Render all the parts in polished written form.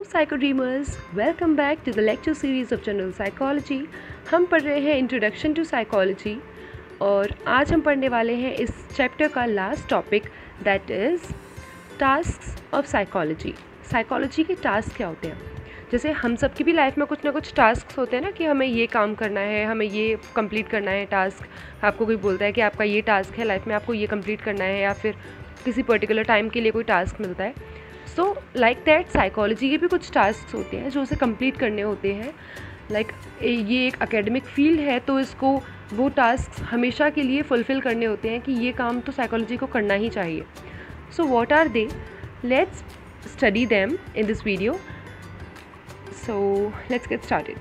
Psycho dreamers, welcome back to the lecture series of general psychology. हम पढ़ रहे हैं इंट्रोडक्शन टू साइकोलॉजी और आज हम पढ़ने वाले हैं इस चैप्टर का last topic, that is tasks of psychology. Psychology के टास्क क्या होते हैं? जैसे हम सब की भी लाइफ में कुछ ना कुछ टास्क होते हैं ना, कि हमें ये काम करना है, हमें ये कंप्लीट करना है टास्क। आपको कोई बोलता है कि आपका ये टास्क है लाइफ में, आपको ये कंप्लीट करना है, या फिर किसी पर्टिकुलर टाइम के लिए कोई टास्क मिलता है। सो लाइक दैट साइकोलॉजी के भी कुछ टास्क होते हैं जो उसे कंप्लीट करने होते हैं। ये एक एकेडमिक फील्ड है, तो इसको वो टास्क हमेशा के लिए फुलफ़िल करने होते हैं कि ये काम तो साइकोलॉजी को करना ही चाहिए। So what are they? Let's study them in this video. So let's get started.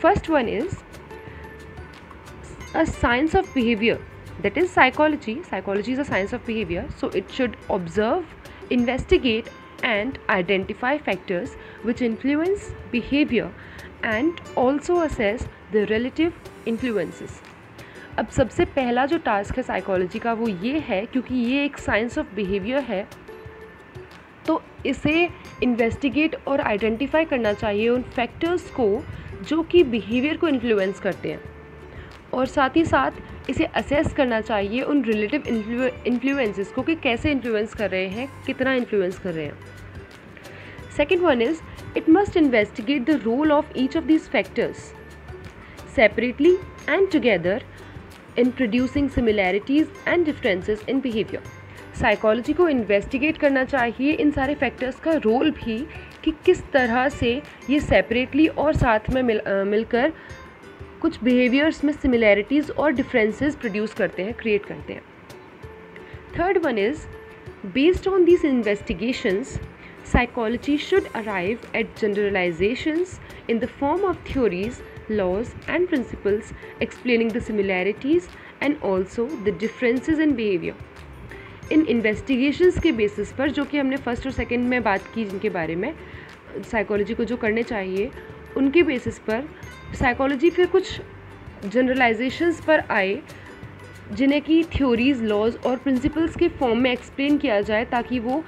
First one is a science of behavior, that is psychology. Psychology is a science of behavior, so it should observe, investigate and identify factors which influence behavior and also assess the relative influences. अब सबसे पहला जो task है psychology का वो ये है, क्योंकि ये एक साइंस ऑफ बिहेवियर है, तो इसे इन्वेस्टिगेट और आइडेंटिफाई करना चाहिए उन फैक्टर्स को जो कि बिहेवियर को इन्फ्लुएंस करते हैं, और साथ ही साथ इसे असेस करना चाहिए उन रिलेटिव इन्फ्लुएंसेस को कि कैसे इन्फ्लुएंस कर रहे हैं, कितना इन्फ्लुएंस कर रहे हैं। Second one is it must investigate the role of each of these factors separately and together in producing similarities and differences in behaviour. Psychology को इन्वेस्टिगेट करना चाहिए इन सारे फैक्टर्स का रोल भी, कि किस तरह से ये सेपरेटली और साथ में मिलकर कुछ बिहेवियर्स में सिमिलैरिटीज़ और डिफरेंसेस प्रोड्यूस करते हैं, क्रिएट करते हैं। Third one is based on this investigations psychology should arrive at generalisations in the form of theories, laws and principles explaining the similarities and also the differences in behaviour. इन investigations के basis पर, जो कि हमने first और second में बात की, जिनके बारे में साइकोलॉजी को जो करने चाहिए, उनके बेसिस पर साइकोलॉजी फिर कुछ जनरलाइजेशंस पर आए, जिन्हें कि थ्योरीज़, लॉज और प्रिंसिपल्स के फॉर्म में एक्सप्लेन किया जाए, ताकि वो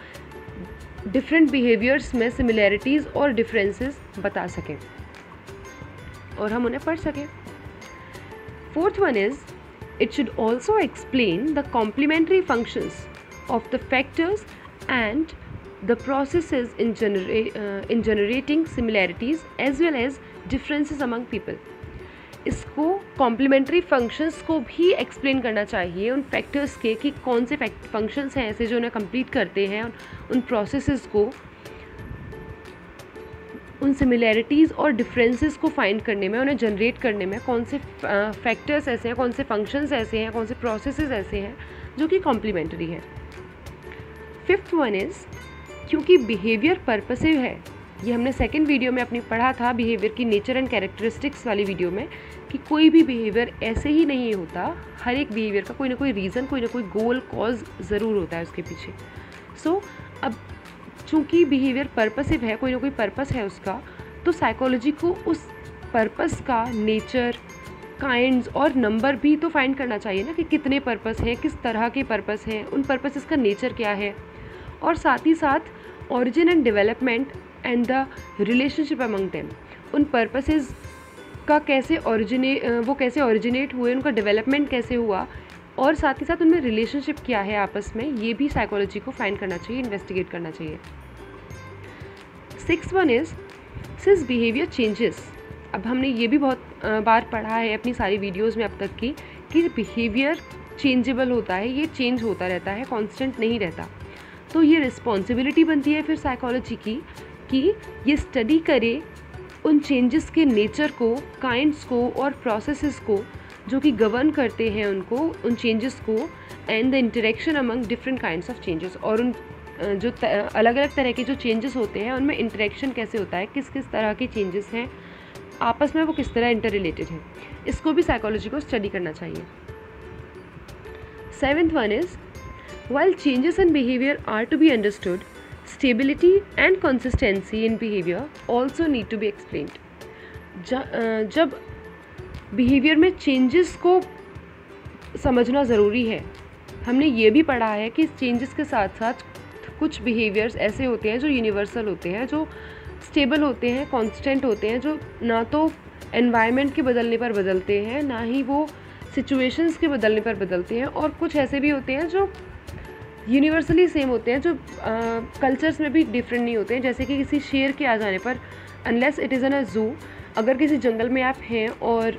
डिफरेंट बिहेवियर्स में सिमिलैरिटीज़ और डिफरेंसेस बता सकें और हम उन्हें पढ़ सकें। Fourth one is it should also explain the complementary functions of the factors and the processes in generating similarities as well as differences among people. इसको कॉम्प्लीमेंट्री फंक्शंस को भी एक्सप्लेन करना चाहिए उन फैक्टर्स के, कि कौन से फंक्शंस हैं ऐसे जो उन्हें कंप्लीट करते हैं, उन प्रोसेसेस को, उन सिमिलैरिटीज़ और डिफरेंसेस को फाइंड करने में, उन्हें जनरेट करने में कौन से फैक्टर्स ऐसे हैं, कौन से फंक्शंस ऐसे हैं, कौन से प्रोसेसेस ऐसे हैं जो कि कॉम्प्लीमेंट्री हैं। फिफ्थ वन इज़ क्योंकि बिहेवियर पर्पसिव है, ये हमने सेकंड वीडियो में अपनी पढ़ा था, बिहेवियर की नेचर एंड कैरेक्टरिस्टिक्स वाली वीडियो में, कि कोई भी बिहेवियर ऐसे ही नहीं होता, हर एक बिहेवियर का कोई ना कोई रीज़न, कोई ना कोई गोल, कॉज ज़रूर होता है उसके पीछे। सो अब चूँकि बिहेवियर पर्पसिव है, कोई ना कोई पर्पस है उसका, तो साइकोलॉजी को उस पर्पस का नेचर, काइंड्स और नंबर भी तो फाइंड करना चाहिए ना, कि कितने पर्पस हैं, किस तरह के पर्पस हैं, उन पर्पसेस का नेचर क्या है, और साथ ही साथ origin and development and the relationship among them. उन पर्पसेस का वो कैसे ओरिजिनेट हुए, उनका डेवलपमेंट कैसे हुआ, और साथ ही साथ उनमें रिलेशनशिप क्या है आपस में, ये भी साइकोलॉजी को फाइंड करना चाहिए, इन्वेस्टिगेट करना चाहिए। Sixth one is since behaviour changes. अब हमने ये भी बहुत बार पढ़ा है अपनी सारी वीडियोज़ में अब तक की, कि बिहेवियर चेंजेबल होता है, ये चेंज होता रहता है, कॉन्स्टेंट नहीं रहता। तो ये रिस्पॉन्सिबिलिटी बनती है फिर साइकोलॉजी की, कि ये स्टडी करे उन चेंजेस के नेचर को, काइंड्स को और प्रोसेसेस को जो कि गवर्न करते हैं उनको, उन चेंजेस को, and the interaction among different kinds of changes. और उन जो अलग अलग तरह के जो चेंजेस होते हैं उनमें इंटरेक्शन कैसे होता है, किस किस तरह के चेंजेस हैं आपस में, वो किस तरह इंटर रिलेटेड हैं, इसको भी साइकोलॉजी को स्टडी करना चाहिए। Seventh one is while changes in behavior are to be understood, stability and consistency in behavior also need to be explained. जब बिहेवियर में चेंजेस को समझना ज़रूरी है, हमने ये भी पढ़ा है कि चेंजेस के साथ साथ कुछ बिहेवियर्स ऐसे होते हैं जो यूनिवर्सल होते हैं, जो स्टेबल होते हैं, कांस्टेंट होते हैं, जो ना तो एनवायरनमेंट के बदलने पर बदलते हैं, ना ही वो सिचुएशंस के बदलने पर बदलते हैं, और कुछ ऐसे भी होते हैं जो यूनिवर्सली सेम होते हैं, जो कल्चर्स में भी डिफरेंट नहीं होते हैं। जैसे कि किसी शेर के आ जाने पर, unless it is in a zoo, अगर किसी जंगल में आप हैं और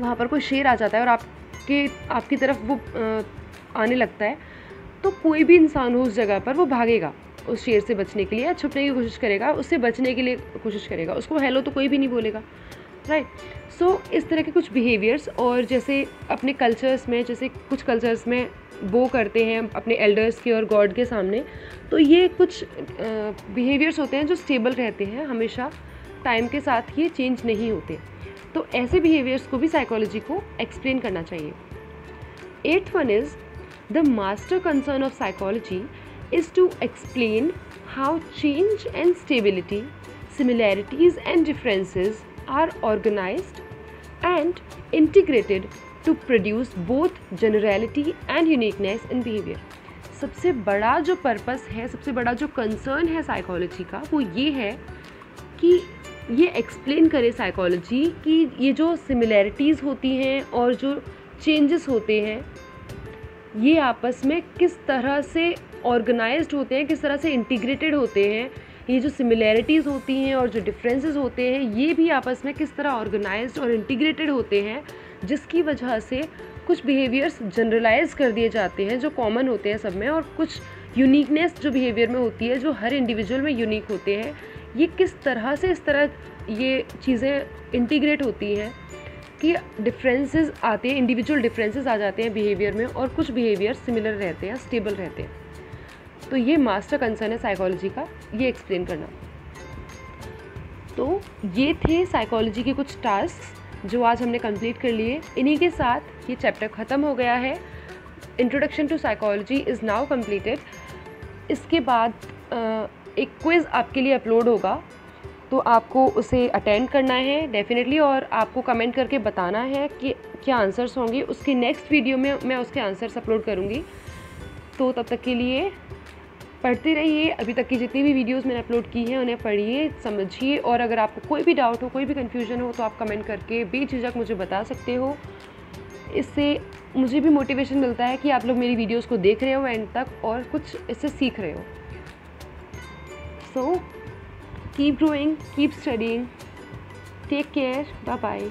वहाँ पर कोई शेर आ जाता है और आपकी तरफ वो आने लगता है, तो कोई भी इंसान हो उस जगह पर वो भागेगा उस शेर से बचने के लिए, या छुपने की कोशिश करेगा, उससे बचने के लिए कोशिश करेगा। उसको हेलो तो कोई भी नहीं बोलेगा, राइट। सो इस तरह के कुछ बिहेवियर्स, और जैसे अपने कल्चर्स में, जैसे कुछ कल्चर्स में वो करते हैं अपने एल्डर्स के और गॉड के सामने, तो ये कुछ बिहेवियर्स होते हैं जो स्टेबल रहते हैं हमेशा, टाइम के साथ ये चेंज नहीं होते। तो ऐसे बिहेवियर्स को भी साइकोलॉजी को एक्सप्लेन करना चाहिए। 8th one is the master concern of psychology is to explain how change and stability, similarities and differences are organized and integrated to produce both generality and uniqueness in behavior. सबसे बड़ा जो purpose है, सबसे बड़ा जो concern है psychology का, वो ये है कि ये एक्सप्लेन करे साइकोलॉजी कि ये जो सिमिलैरिटीज़ होती हैं और जो चेंजेस होते हैं, ये आपस में किस तरह से ऑर्गेनाइज्ड होते हैं, किस तरह से इंटीग्रेटेड होते हैं। ये जो सिमिलैरिटीज़ होती हैं और जो डिफरेंसेस होते हैं, ये भी आपस में किस तरह ऑर्गेनाइज्ड और इंटीग्रेटेड होते हैं, जिसकी वजह से कुछ बिहेवियर्स जनरलाइज कर दिए जाते हैं जो कॉमन होते हैं सब में, और कुछ यूनिकनेस जो बिहेवियर में होती है, जो हर इंडिविजुअल में यूनिक होते हैं। ये किस तरह से इस तरह ये चीज़ें इंटीग्रेट होती हैं कि डिफरेंसेस आते हैं, इंडिविजुअल डिफरेंसेस आ जाते हैं बिहेवियर में, और कुछ बिहेवियर सिमिलर रहते हैं, स्टेबल रहते हैं। तो ये मास्टर कंसर्न है साइकोलॉजी का, ये एक्सप्लेन करना। तो ये थे साइकोलॉजी के कुछ टास्क जो आज हमने कंप्लीट कर लिए। इन्हीं के साथ ये चैप्टर ख़त्म हो गया है। Introduction to psychology is now completed. इसके बाद एक क्विज़ आपके लिए अपलोड होगा, तो आपको उसे अटेंड करना है डेफिनेटली, और आपको कमेंट करके बताना है कि क्या आंसर्स होंगे। उसकी नेक्स्ट वीडियो में मैं उसके आंसर्स अपलोड करूँगी। तो तब तक के लिए पढ़ते रहिए। अभी तक की जितनी भी वीडियोस मैंने अपलोड की हैं उन्हें पढ़िए, समझिए, और अगर आपको कोई भी डाउट हो, कोई भी कन्फ्यूजन हो, तो आप कमेंट करके बेझिझक मुझे बता सकते हो। इससे मुझे भी मोटिवेशन मिलता है कि आप लोग मेरी वीडियोस को देख रहे हो एंड तक और कुछ इससे सीख रहे हो। So keep growing, keep studying, take care, bye bye.